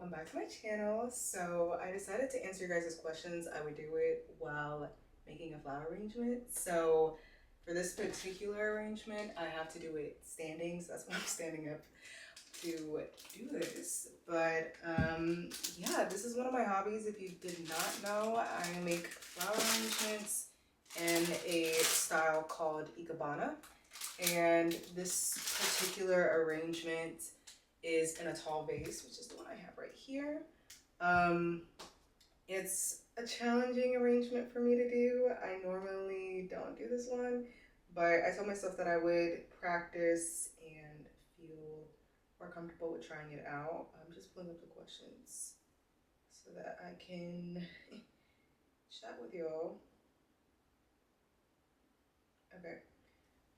welcome back to my channel. So I decided to answer your guys' questions. I would do it while making a flower arrangement. So for this particular arrangement, I have to do it standing, so that's why I'm standing up to do this. But yeah, this is one of my hobbies. If you did not know, I make flower arrangements in a style called Ikebana. And this particular arrangement is in a tall vase, which is the one I have right here. It's a challenging arrangement for me to do. I normally don't do this one, but I told myself that I would practice and feel more comfortable with trying it out. I'm just pulling up the questions so that I can chat with y'all. Okay,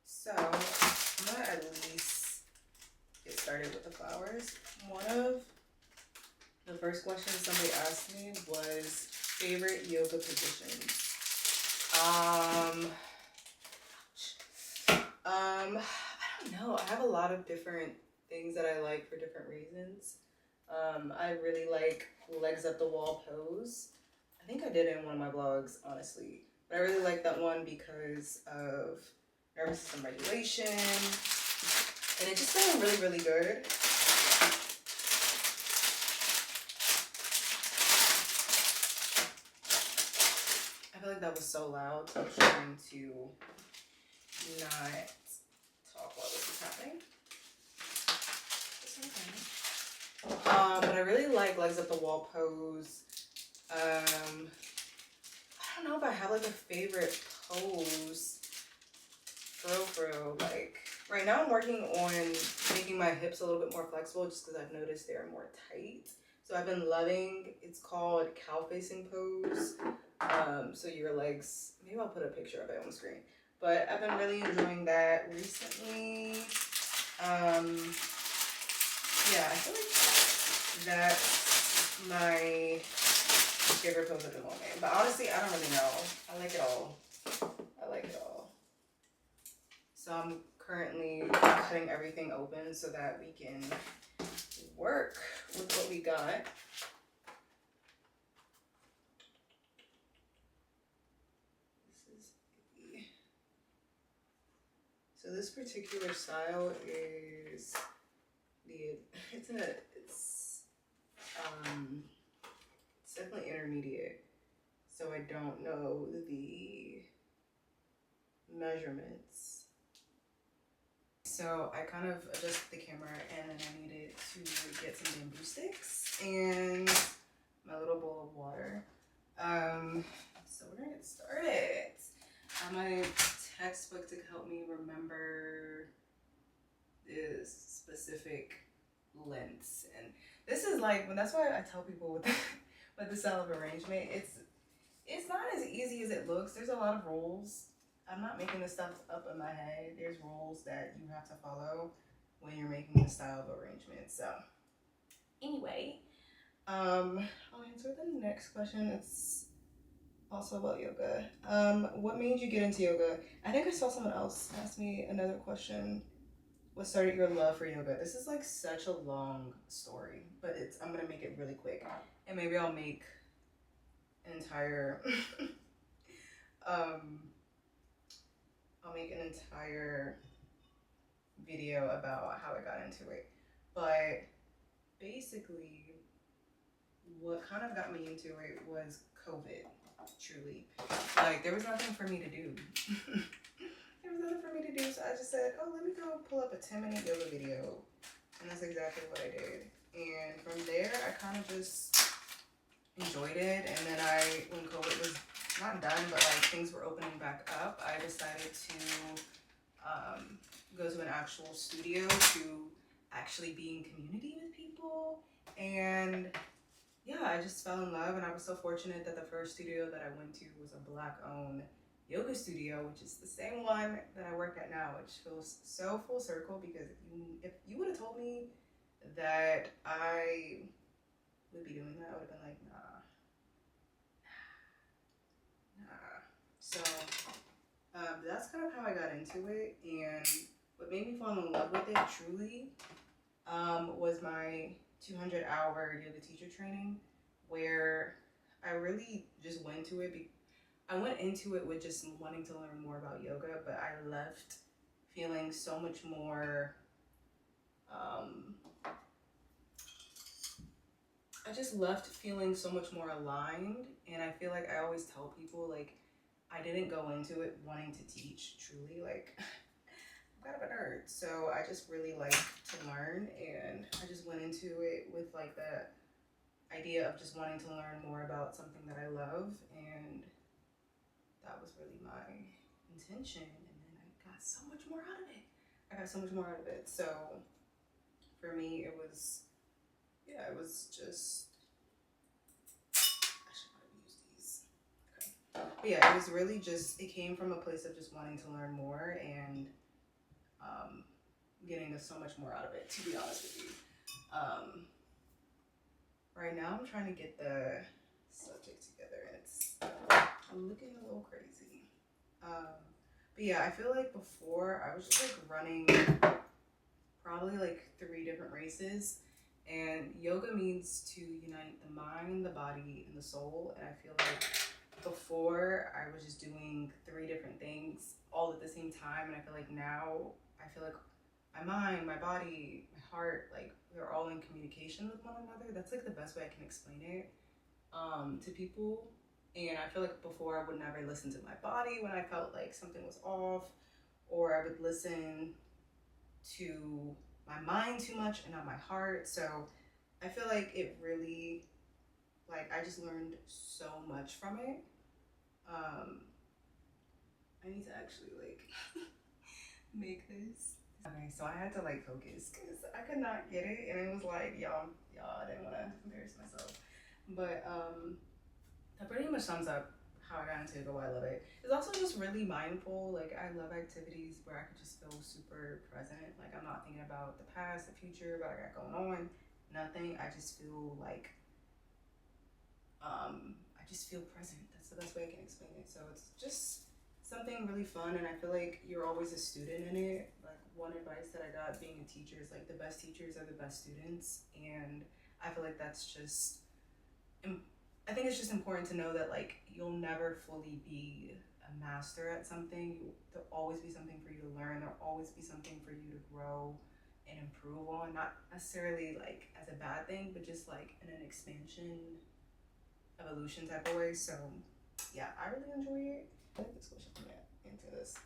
so I'm gonna at least get started with the flowers. One of the first question somebody asked me was favorite yoga positions. I don't know. I have a lot of different things that I like for different reasons. I really like legs up the wall pose. I think I did it in one of my vlogs, honestly. But I really like that one because of nervous system regulation. And it just feeling really, really good. I feel like that was so loud, so I'm trying to not talk while this is happening. But I really like legs up the wall pose. I don't know if I have like a favorite pose. For real, like right now I'm working on making my hips a little bit more flexible just because I've noticed they're more tight. So I've been loving, it's called cow facing pose. So your legs, maybe I'll put a picture of it on the screen. But I've been really enjoying that recently. Yeah, I feel like that's my favorite pose at the moment. But honestly, I don't really know. I like it all. I like it all. So I'm currently cutting everything open so that we can work with what we got. So this particular style is it's definitely intermediate. So I don't know the measurements. So I kind of adjusted the camera and then I needed to get some bamboo sticks and my little bowl of water. So we're gonna get started. I have my textbook to help me remember this specific lengths, and this is like, that's why I tell people with the style of arrangement, it's not as easy as it looks. There's a lot of rules. I'm not making this stuff up in my head. There's rules that you have to follow when you're making this style of arrangement. So anyway, I'll answer the next question. It's also about yoga. What made you get into yoga? I think I saw someone else ask me another question. What started your love for yoga? This is like such a long story, but I'm gonna make it really quick, and maybe I'll make an entire I'll make an entire video about how I got into it. But basically, what kind of got me into it was COVID, truly. Like, there was nothing for me to do. There was nothing for me to do, so I just said, oh, let me go pull up a 10-minute yoga video. And that's exactly what I did. And from there, I kind of just enjoyed it. And then when COVID was not done, but like things were opening back up, I decided to go to an actual studio to actually be in community with people. And yeah, I just fell in love, and I was so fortunate that the first studio that I went to was a Black-owned yoga studio, which is the same one that I work at now, which feels so full circle, because if you would have told me that I would be doing that, I would have been like, nah. So that's kind of how I got into it, and what made me fall in love with it truly was my 200-hour yoga teacher training where I really just went to it. I went into it with just wanting to learn more about yoga, but I left feeling so much more, I just left feeling so much more aligned. And I feel like I always tell people, like, I didn't go into it wanting to teach truly. Like, I'm kind of a nerd, so I just really like to learn, and I just went into it with like the idea of just wanting to learn more about something that I love, and that was really my intention. And then I got so much more out of it. So for me, it was, yeah, it was just, I should probably use these. Okay. But yeah, it was really just, it came from a place of just wanting to learn more, and getting so much more out of it, to be honest with you. Right now I'm trying to get the subject together, and I'm looking a little crazy. But yeah, I feel like before I was just like running probably like 3 different races, and yoga means to unite the mind, the body, and the soul. And I feel like before I was just doing 3 different things all at the same time, and I feel like now I feel like my mind, my body, my heart, like they're all in communication with one another. That's like the best way I can explain it to people. And I feel like before I would never listen to my body when I felt like something was off, or I would listen to my mind too much and not my heart. So I feel like it really, like, I just learned so much from it. I need to actually like make this. Okay, so I had to like focus because I could not get it, and it was like, y'all, I didn't want to embarrass myself. But that pretty much sums up how I got into yoga, why I love it. It's also just really mindful. Like, I love activities where I could just feel super present. Like, I'm not thinking about the past, the future, what I got going on, nothing. I just feel like, I just feel present. That's the best way I can explain it. So it's just something really fun, and I feel like you're always a student in it. Like, one advice that I got being a teacher is like the best teachers are the best students, and I feel like that's just, I think it's just important to know that like you'll never fully be a master at something. There'll always be something for you to learn. There'll always be something for you to grow and improve on. Not necessarily like as a bad thing, but just like in an expansion, evolution type of way. So yeah, I really enjoy it. I like this question. Yeah, into this.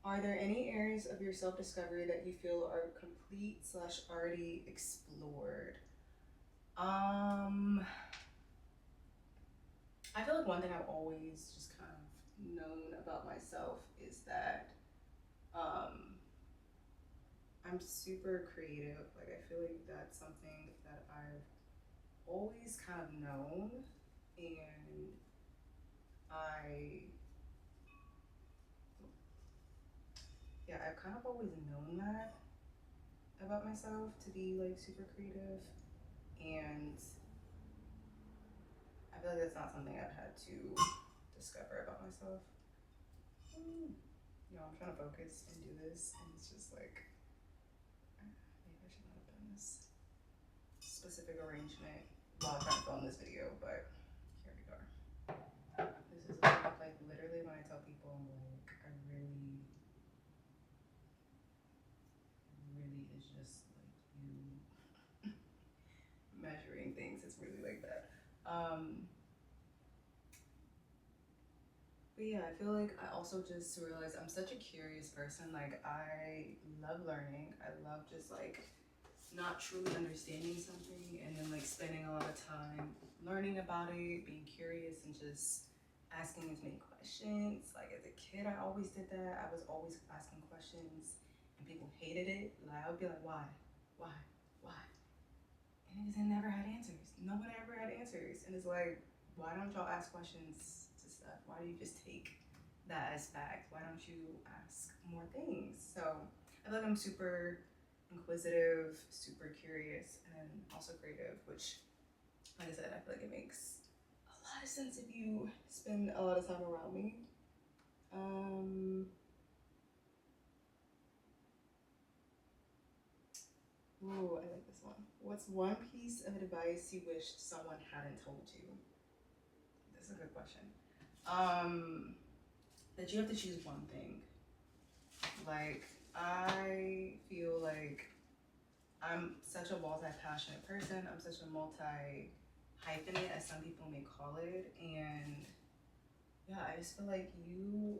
Are there any areas of your self-discovery that you feel are complete / already explored? I feel like one thing I've always just kind of known about myself is that I'm super creative. Like, I feel like that's something that I've always kind of known, and I've kind of always known that about myself, to be like super creative, and I feel like that's not something I've had to discover about myself. I'm trying to focus and do this, and it's just like, maybe I should not have done this specific arrangement while trying to film this video, but here we are. This is like literally when I tell people, I'm like, I really is just like you measuring things. It's really like that. But yeah, I feel like I also just realized I'm such a curious person. Like, I love learning. I love just like not truly understanding something, and then like spending a lot of time learning about it, being curious, and just asking as many questions. Like, as a kid, I always did that. I was always asking questions, and people hated it. Like, I would be like, why? And it never had answers. No one ever had answers. And it's like, why don't y'all ask questions to stuff? Why do you just take that as fact? Why don't you ask more things? So I feel like I'm super inquisitive, super curious, and also creative, which, like I said, I feel like it makes a lot of sense if you spend a lot of time around me. Ooh, I like this one. What's one piece of advice you wished someone hadn't told you? That's a good question. Um, that you have to choose one thing. Like, I feel like I'm such a multi-passionate person. I'm such a multi-hyphenate, as some people may call it. And yeah, I just feel like you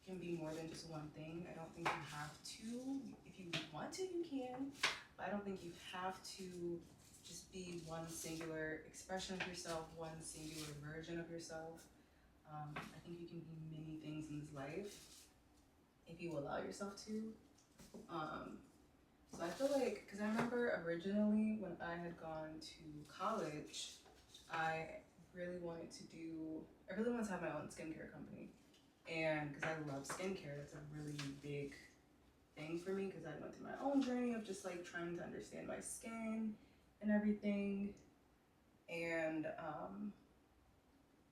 can be more than just one thing. I don't think you have to. If you want to, you can. But I don't think you have to just be one singular expression of yourself, one singular version of yourself. I think you can be many things in this life if you allow yourself to. Um, so I feel like, because I remember originally when I had gone to college, I I really wanted to have my own skincare company. And because I love skincare, that's a really big thing for me because I went through my own journey of just like trying to understand my skin and everything. And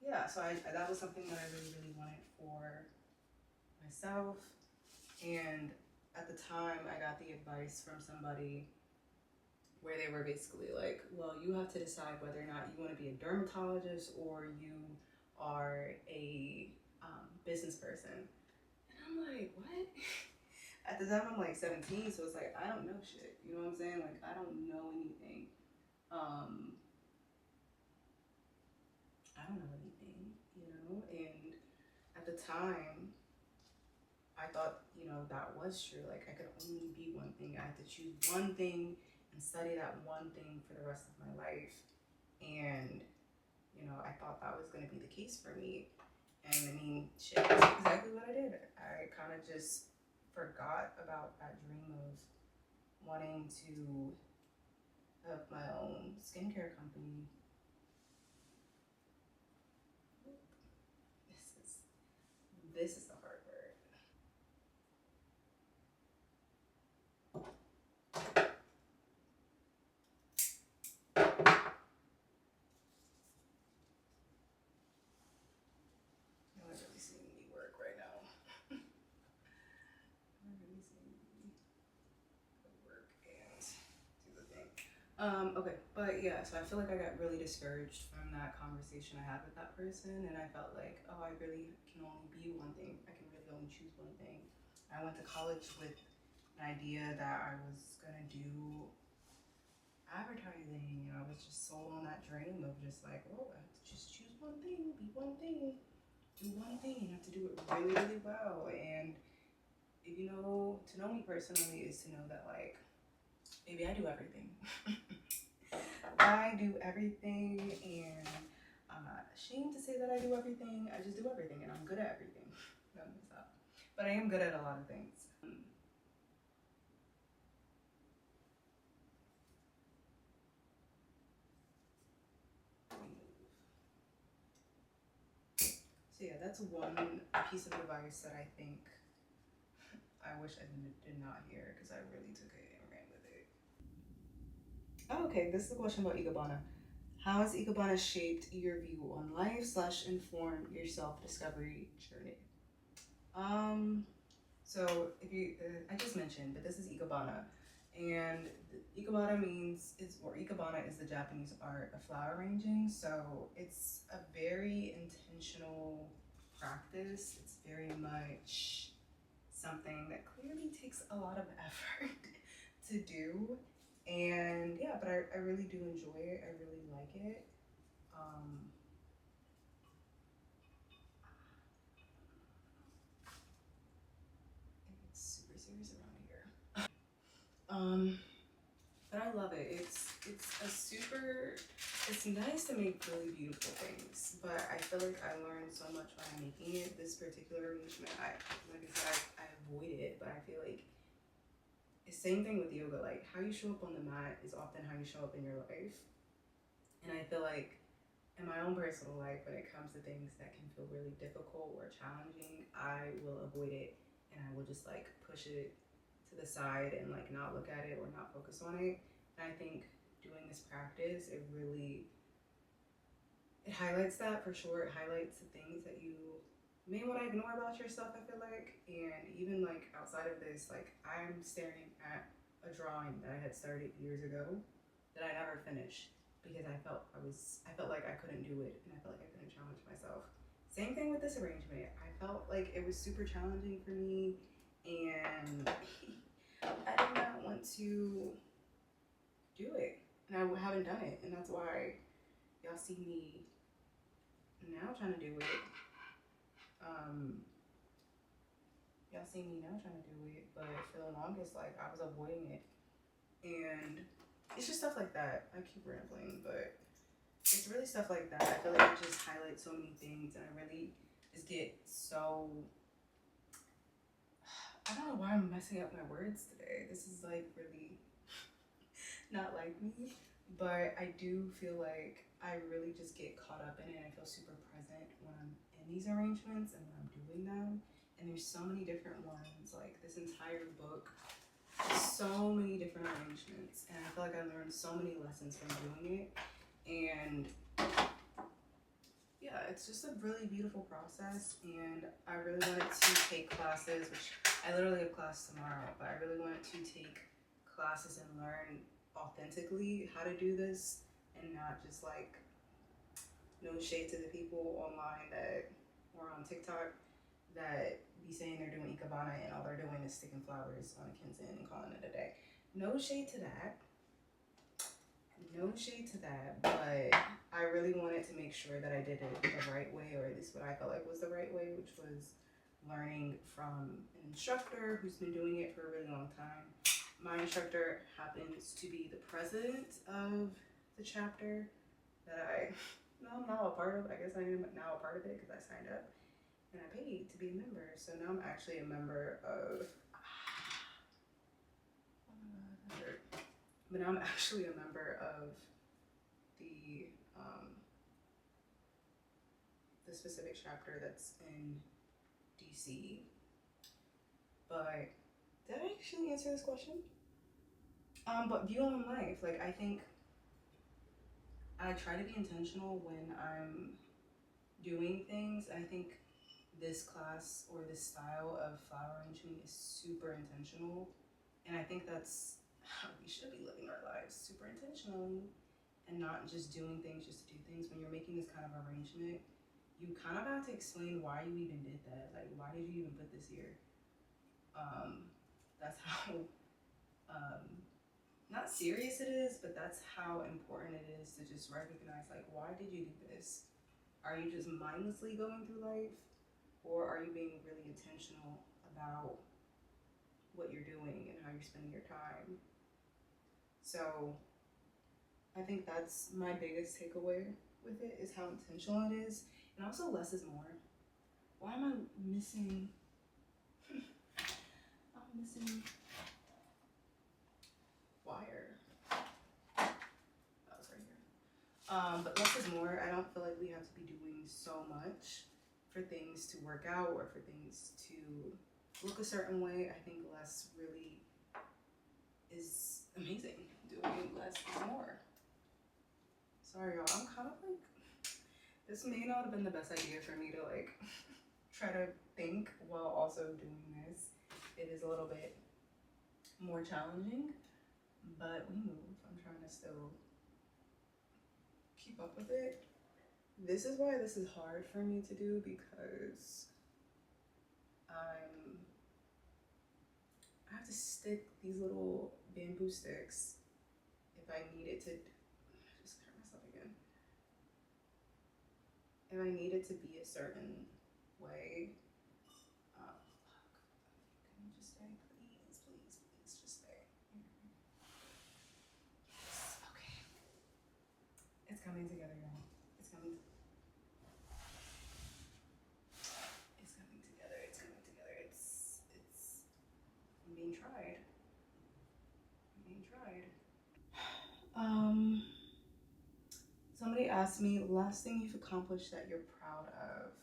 yeah, so that was something that I really, really wanted for myself. And at the time, I got the advice from somebody where they were basically like, well, you have to decide whether or not you want to be a dermatologist or you are a business person. And I'm like, what? At the time, I'm like 17, so it's like, I don't know shit. You know what I'm saying? Like, I don't know anything. Um, I don't know anything, you know? And at the time, I thought, that was true. Like, I could only be one thing. I had to choose one thing and study that one thing for the rest of my life. And, I thought that was going to be the case for me. And I mean, shit, that's exactly what I did. I kind of just forgot about that dream of wanting to have my own skincare company. This is the hard part. You are really seeing me work right now. You're really seeing me work and do the thing. Okay, but yeah, so I feel like I got really discouraged from that conversation I had with that person, and I felt like, oh, I really can only be one thing. I can really only choose one thing. I went to college with an idea that I was gonna do advertising, and I was just sold on that dream of just like, well, I have to just choose one thing, be one thing, do one thing. You have to do it really, really well. And if to know me personally is to know that like, maybe I do everything. I do everything, and I'm not ashamed to say that I do everything. I just do everything, and I'm good at everything. Don't mess up. But I am good at a lot of things. So yeah, that's one piece of advice that I think I wish I did not hear because I really took it and ran with it. Oh, okay, this is a question about Ikebana. How has Ikebana shaped your view on life slash informed your self discovery journey? Um, so if you, I just mentioned, but this is Ikebana, and Ikebana Ikebana is the Japanese art of flower arranging. So it's a very intentional practice. It's very much something that clearly takes a lot of effort to do. And yeah, but I really do enjoy it. I really like it. Um, it gets super serious around here. um, but I love it. It's nice to make really beautiful things, but I feel like I learned so much by making it. This particular arrangement, like I said, I avoid it, but I feel like the same thing with yoga. Like how you show up on the mat is often how you show up in your life. And I feel like in my own personal life, when it comes to things that can feel really difficult or challenging, I will avoid it and I will just like push it to the side and like not look at it or not focus on it. And I think doing this practice, it highlights that for sure. It highlights the things that you may want to ignore about yourself, I feel like. And even like outside of this, like I'm staring at a drawing that I had started years ago, that I never finished because I felt like I couldn't do it, and I felt like I couldn't challenge myself. Same thing with this arrangement. I felt like it was super challenging for me, and I did not want to do it, and I haven't done it, and that's why y'all see me now trying to do it. Y'all see me now trying to do it, but for the longest, like, I was avoiding it, and it's just stuff like that. I keep rambling, but it's really stuff like that. I feel like it just highlights so many things, and I really just get so. I don't know why I'm messing up my words today. This is like really not like me, but I do feel like I really just get caught up in it. I feel super present when I'm in these arrangements and when I'm doing them. And there's so many different ones, like this entire book, so many different arrangements, and I feel like I learned so many lessons from doing it. And yeah, it's just a really beautiful process, and I really wanted to take classes, which I literally have class tomorrow, but I really wanted to take classes and learn authentically how to do this, and not just like, no shade to the people online that or on TikTok that be saying they're doing Ikebana and all they're doing is sticking flowers on a Kenton and calling it a day. No shade to that. No shade to that, but I really wanted to make sure that I did it the right way, or at least what I felt like was the right way, which was learning from an instructor who's been doing it for a really long time. My instructor happens to be the president of the chapter that I'm now a part of. I guess I am now a part of it because I signed up and I paid to be a member. So now I'm actually a member of. Oh my god, that hurt. But now I'm actually a member of the specific chapter that's in DC. But did I actually answer this question? But view on life, like I think I try to be intentional when I'm doing things. I think this class or this style of flower arranging is super intentional, and I think that's how we should be living our lives, super intentionally, and not just doing things just to do things. When you're making this kind of arrangement, you kind of have to explain why you even did that. Like, why did you even put this here? That's how not serious it is, but that's how important it is to just recognize, like, why did you do this? Are you just mindlessly going through life, or are you being really intentional about what you're doing and how you're spending your time? So I think that's my biggest takeaway with it, is how intentional it is, and also less is more. Why am I missing? I'm missing wire. That was right here. But less is more. I don't feel like we have to be doing so much for things to work out or for things to look a certain way. I think less really is amazing. Doing less is more. Sorry, y'all. I'm kind of like, this may not have been the best idea for me to like try to think while also doing this. It is a little bit more challenging, but we move. I'm trying to still keep up with it. This is why this is hard for me to do, because I have to stick these little bamboo sticks if I needed to. I just hurt myself again. If I needed to be a certain way. Can you just stay, please, please, please, just stay. Yes, okay. It's coming together, y'all. It's coming. It's coming together. It's coming together. I'm being tried. I'm being tried. Somebody asked me, last thing you've accomplished that you're proud of.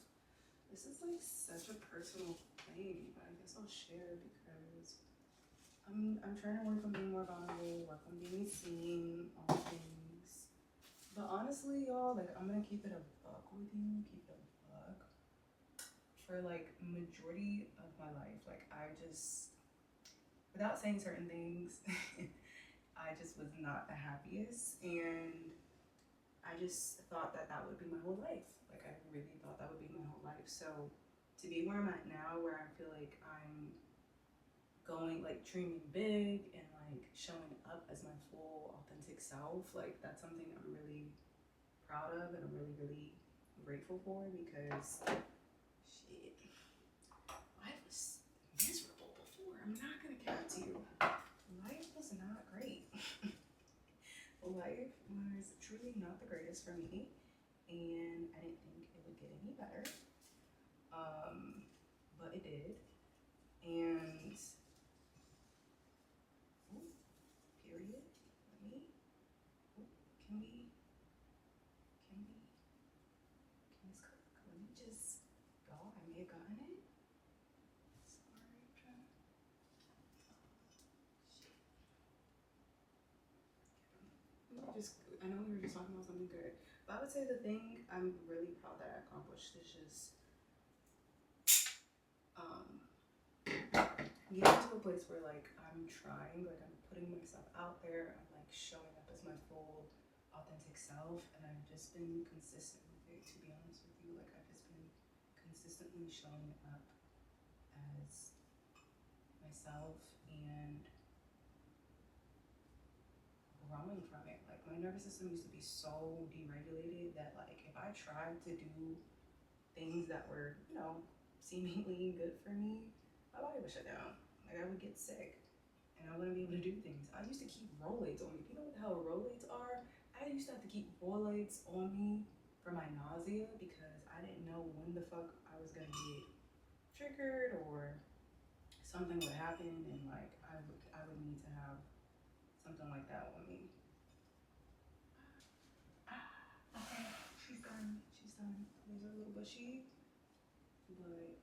This is like such a personal thing, but I guess I'll share because I'm trying to work on being more vulnerable, work on being seen, all things. But honestly, y'all, like, I'm gonna keep it a buck with you, keep it a buck. For like majority of my life, like, I just, without saying certain things, I just was not the happiest, and I just thought that that would be my whole life. Like, I really thought that would be my whole life. So to be where I'm at now, where I feel like I'm going, like, dreaming big and like showing up as my full authentic self, like that's something I'm really proud of and I'm really, really grateful for, because shit, life was miserable before. I'm not gonna cap to you. Life was not great. Life was truly not the greatest for me, and I didn't think it would get any better. But it did. And ooh, period. Let me. Ooh, can we? Can we? Can this cook? Let me just go. I may have gotten it. Sorry, I'm trying. Shit. Just. I know we were just talking about something good, but I would say the thing I'm really proud that I accomplished is just um getting to a place where like I'm trying, like I'm putting myself out there, I'm like showing up as my full authentic self, and I've just been consistent with it, to be honest with you. Like I've just been consistently showing up as myself and growing from it. Like my nervous system used to be so deregulated that like if I tried to do things that were, seemingly good for me, my body would shut down. Like I would get sick and I wouldn't be able to do things. I used to keep Rolaids on me. Do you know what the hell Rolaids are? I used to have to keep Rolaids on me for my nausea because I didn't know when the fuck I was gonna get triggered or something would happen, and like I would need to have something like that on me. Okay, she's done. She's done. There's a little bushy, but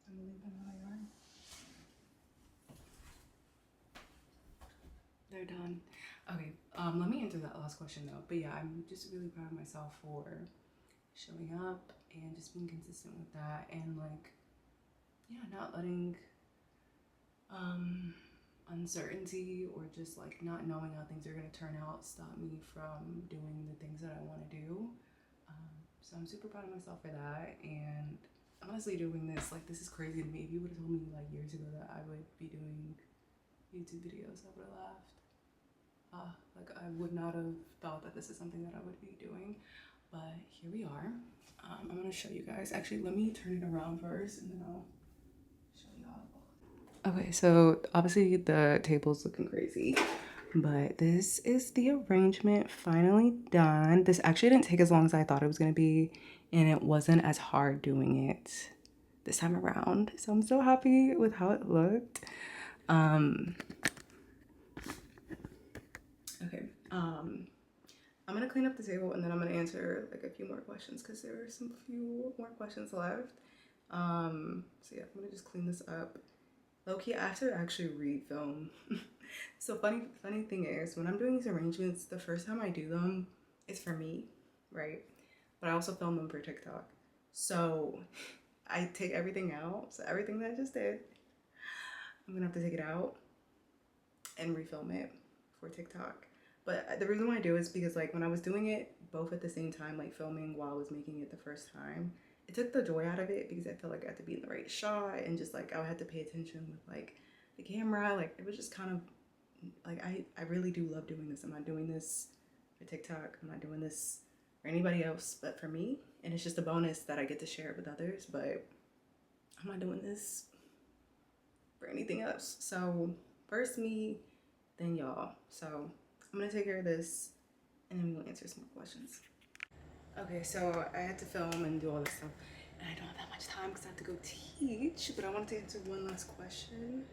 I'm gonna leave them how they are. They're done. Okay, let me answer that last question though. But yeah, I'm just really proud of myself for showing up and just being consistent with that, and like, yeah, not letting uncertainty or just like not knowing how things are gonna turn out stop me from doing the things that I want to do. So I'm super proud of myself for that, and honestly, doing this, like, this is crazy to me. If you would have told me like years ago that I would be doing YouTube videos, I would have laughed. Like I would not have thought that this is something that I would be doing, but here we are. I'm gonna show you guys. Actually, let me turn it around first and then I'll show y'all. Okay, so obviously the table's looking crazy, but this is the arrangement finally done. This actually didn't take as long as I thought it was gonna be, and it wasn't as hard doing it this time around. So I'm so happy with how it looked. Okay, I'm gonna clean up the table and then I'm gonna answer like a few more questions because there are some few more questions left. So yeah, I'm gonna just clean this up. Low-key, I have to actually refilm. So funny thing is, when I'm doing these arrangements, the first time I do them, it's for me, right? But I also film them for TikTok. So I take everything out. So everything that I just did, I'm gonna have to take it out and refilm it for TikTok. But the reason why I do is because like when I was doing it both at the same time, like filming while I was making it the first time, it took the joy out of it because I felt like I had to be in the right shot and just like I had to pay attention with like the camera. Like it was just kind of like I really do love doing this. I'm not doing this for TikTok. I'm not doing this for anybody else but for me. And it's just a bonus that I get to share it with others, but I'm not doing this for anything else. So first me, then y'all. So I'm gonna take care of this and then we'll answer some more questions. Okay, so I had to film and do all this stuff, and I don't have that much time because I have to go teach, but I wanted to answer one last question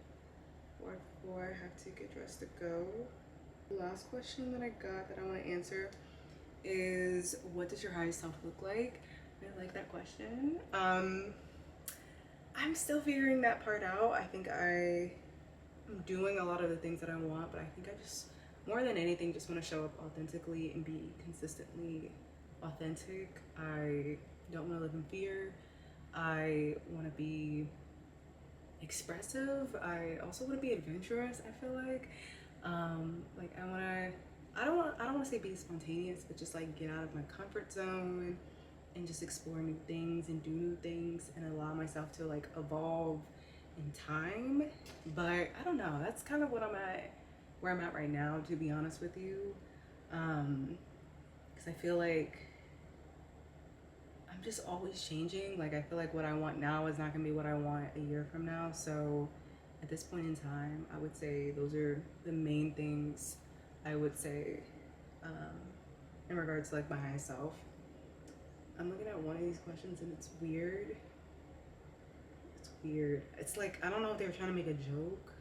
before I have to get dressed to go. The last question that I got that I want to answer is, what does your highest self look like? I like that question. I'm still figuring that part out. I think I'm doing a lot of the things that I want, but I think I just, more than anything, just want to show up authentically and be consistently authentic. I don't want to live in fear. I want to be expressive. I also want to be adventurous. I feel like I don't want to say be spontaneous, but just like get out of my comfort zone and just explore new things and do new things and allow myself to like evolve in time. But I don't know, that's kind of what I'm at, where I'm at right now, to be honest with you. Because I feel like I'm just always changing. Like, I feel like what I want now is not gonna be what I want a year from now. So at this point in time, I would say those are the main things I would say, um, in regards to like my high self. I'm looking at one of these questions and it's weird. It's weird. It's like, I don't know if they were trying to make a joke.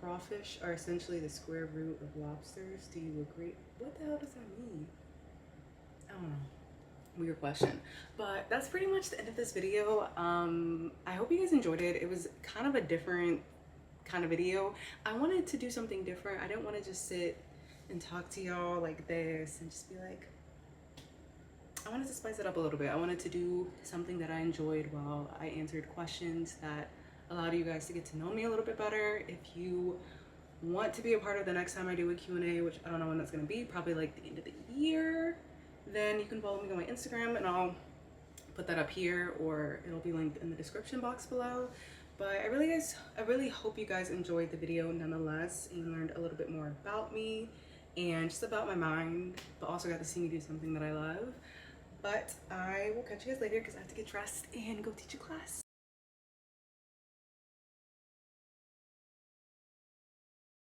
Crawfish are essentially the square root of lobsters. Do you agree? What the hell does that mean? I don't know. Weird question. But that's pretty much the end of this video. I hope you guys enjoyed it. It was kind of a different kind of video. I wanted to do something different. I didn't want to just sit and talk to y'all like this and just be like, I wanted to spice it up a little bit. I wanted to do something that I enjoyed while I answered questions that allowed you guys to get to know me a little bit better. If you want to be a part of the next time I do a Q&A, which I don't know when that's going to be, probably like the end of the year, then you can follow me on my Instagram and I'll put that up here, or it'll be linked in the description box below. But I really hope you guys enjoyed the video nonetheless and learned a little bit more about me and just about my mind, but also got to see me do something that I love. But I will catch you guys later because I have to get dressed and go teach a class.